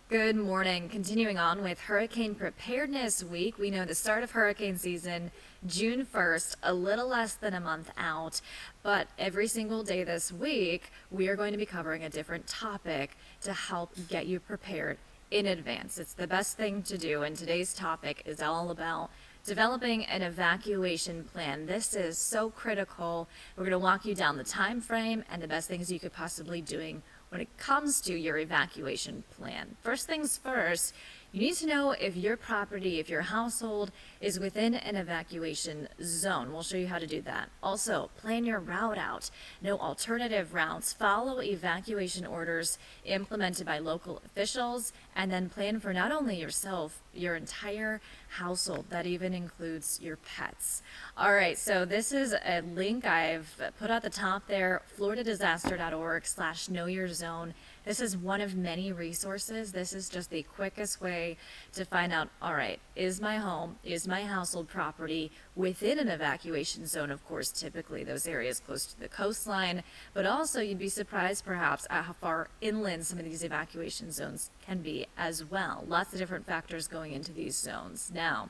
Good morning. Continuing on with Hurricane Preparedness Week. We know the start of hurricane season, June 1st, a little less than a month out. But every single day this week, we are going to be covering a different topic to help get you prepared in advance. It's the best thing to do. And today's topic is all about developing an evacuation plan. This is so critical. We're going to walk you down the time frame and the best things you could possibly doing when it comes to your evacuation plan. First things first, you need to know if your property, if your household is within an evacuation zone. We'll show you how to do that. Also, plan your route out. No alternative routes. Follow evacuation orders implemented by local officials, and then plan for not only yourself, your entire household. That even includes your pets. All right, so this is a link I've put at the top there, floridadisaster.org/knowyourzone. This is one of many resources. This is just the quickest way to find out, all right, is my home, is my household property within an evacuation zone? Of course, typically those areas close to the coastline, but also you'd be surprised perhaps at how far inland some of these evacuation zones can be as well. Lots of different factors going into these zones. Now,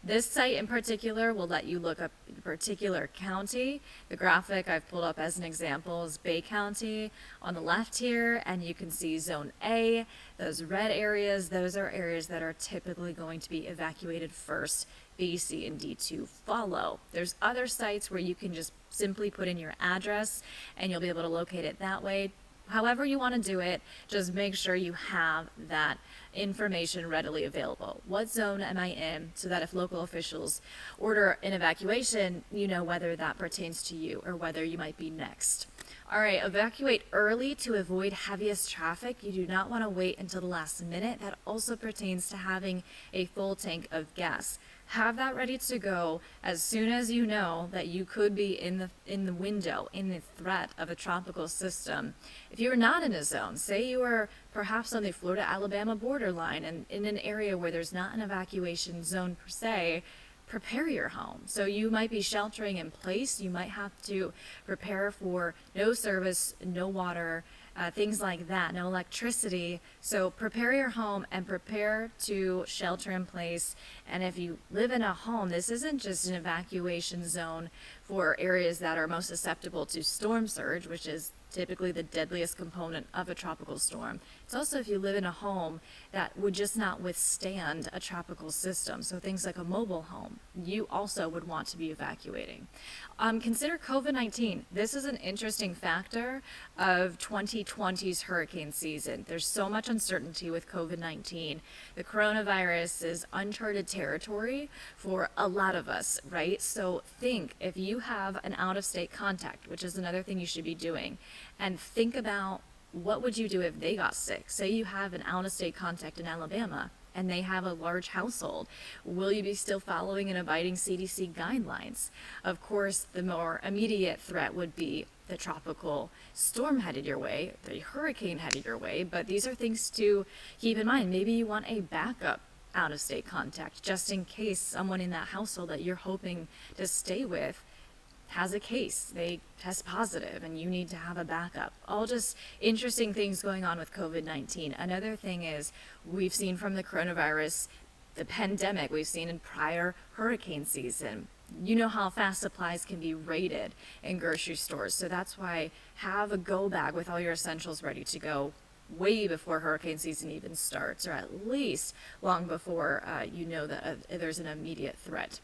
this site in particular will let you look up a particular county. The graphic I've pulled up as an example is Bay County on the left here, and you can see Zone A. Those red areas, those are areas that are typically going to be evacuated first. B, C, and D to follow. There's other sites where you can just simply put in your address and you'll be able to locate it that way. However you want to do it, just make sure you have that information readily available. What zone am I in, so that if local officials order an evacuation, you know whether that pertains to you or whether you might be next. All right, evacuate early to avoid heaviest traffic. You do not want to wait until the last minute. That also pertains to having a full tank of gas. Have that ready to go as soon as you know that you could be in the window, in the threat of a tropical system. If you're not in a zone, say you are perhaps on the Florida-Alabama borderline and in an area where there's not an evacuation zone per se, prepare your home. So you might be sheltering in place. You might have to prepare for no service, no water, things like that, no electricity. So prepare your home and prepare to shelter in place. And if you live in a home, this isn't just an evacuation zone for areas that are most susceptible to storm surge, which is typically the deadliest component of a tropical storm. It's also if you live in a home that would just not withstand a tropical system. So things like a mobile home, you also would want to be evacuating. Consider COVID-19. This is an interesting factor of 2020's hurricane season. There's so much uncertainty with COVID-19. The coronavirus is uncharted territory for a lot of us, right? So think if you have an out-of-state contact, which is another thing you should be doing, and think about what would you do if they got sick? Say you have an out-of-state contact in Alabama and they have a large household. Will you be still following and abiding CDC guidelines? Of course, the more immediate threat would be the tropical storm headed your way, the hurricane headed your way, but these are things to keep in mind. Maybe you want a backup out-of-state contact just in case someone in that household that you're hoping to stay with has a case, they test positive, and you need to have a backup. All just interesting things going on with COVID-19. Another thing is we've seen from the coronavirus, the pandemic we've seen in prior hurricane season. You know how fast supplies can be raided in grocery stores. So that's why have a go bag with all your essentials ready to go way before hurricane season even starts, or at least long before you know that there's an immediate threat.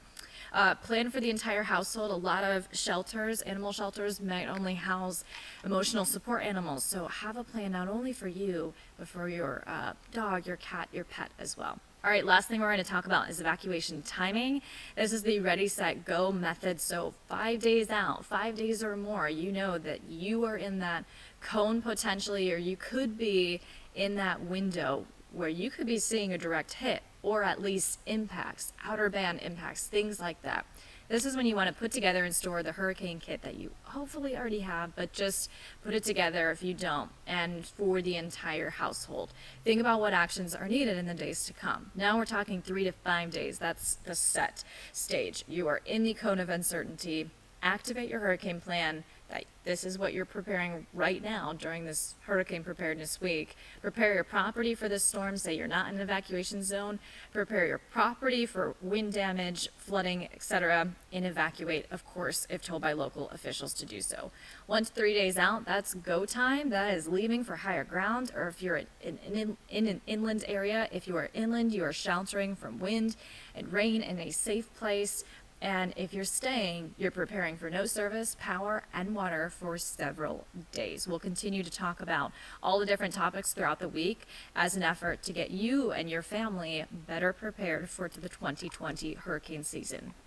Plan for the entire household. A lot of shelters, animal shelters, might only house emotional support animals. So have a plan not only for you, but for your dog, your cat, your pet as well. All right, last thing we're going to talk about is evacuation timing. This is the ready, set, go method. So 5 days out, 5 days or more, you know that you are in that cone potentially, or you could be in that window where you could be seeing a direct hit, or at least impacts, outer band impacts, things like that. This is when you want to put together and store the hurricane kit that you hopefully already have, but just put it together if you don't, and for the entire household. Think about what actions are needed in the days to come. Now we're talking 3 to 5 days. That's the set stage. You are in the cone of uncertainty. Activate your hurricane plan. that this is what you're preparing right now during this hurricane preparedness week. Prepare your property for this storm. Say you're not in an evacuation zone. Prepare your property for wind damage, flooding, etc., and evacuate, of course, if told by local officials to do so. 1 to 3 days out, that's go time. That is leaving for higher ground, or if you're in an inland area, if you are inland, you are sheltering from wind and rain in a safe place. And if you're staying, you're preparing for no service, power, and water for several days. We'll continue to talk about all the different topics throughout the week as an effort to get you and your family better prepared for the 2020 hurricane season.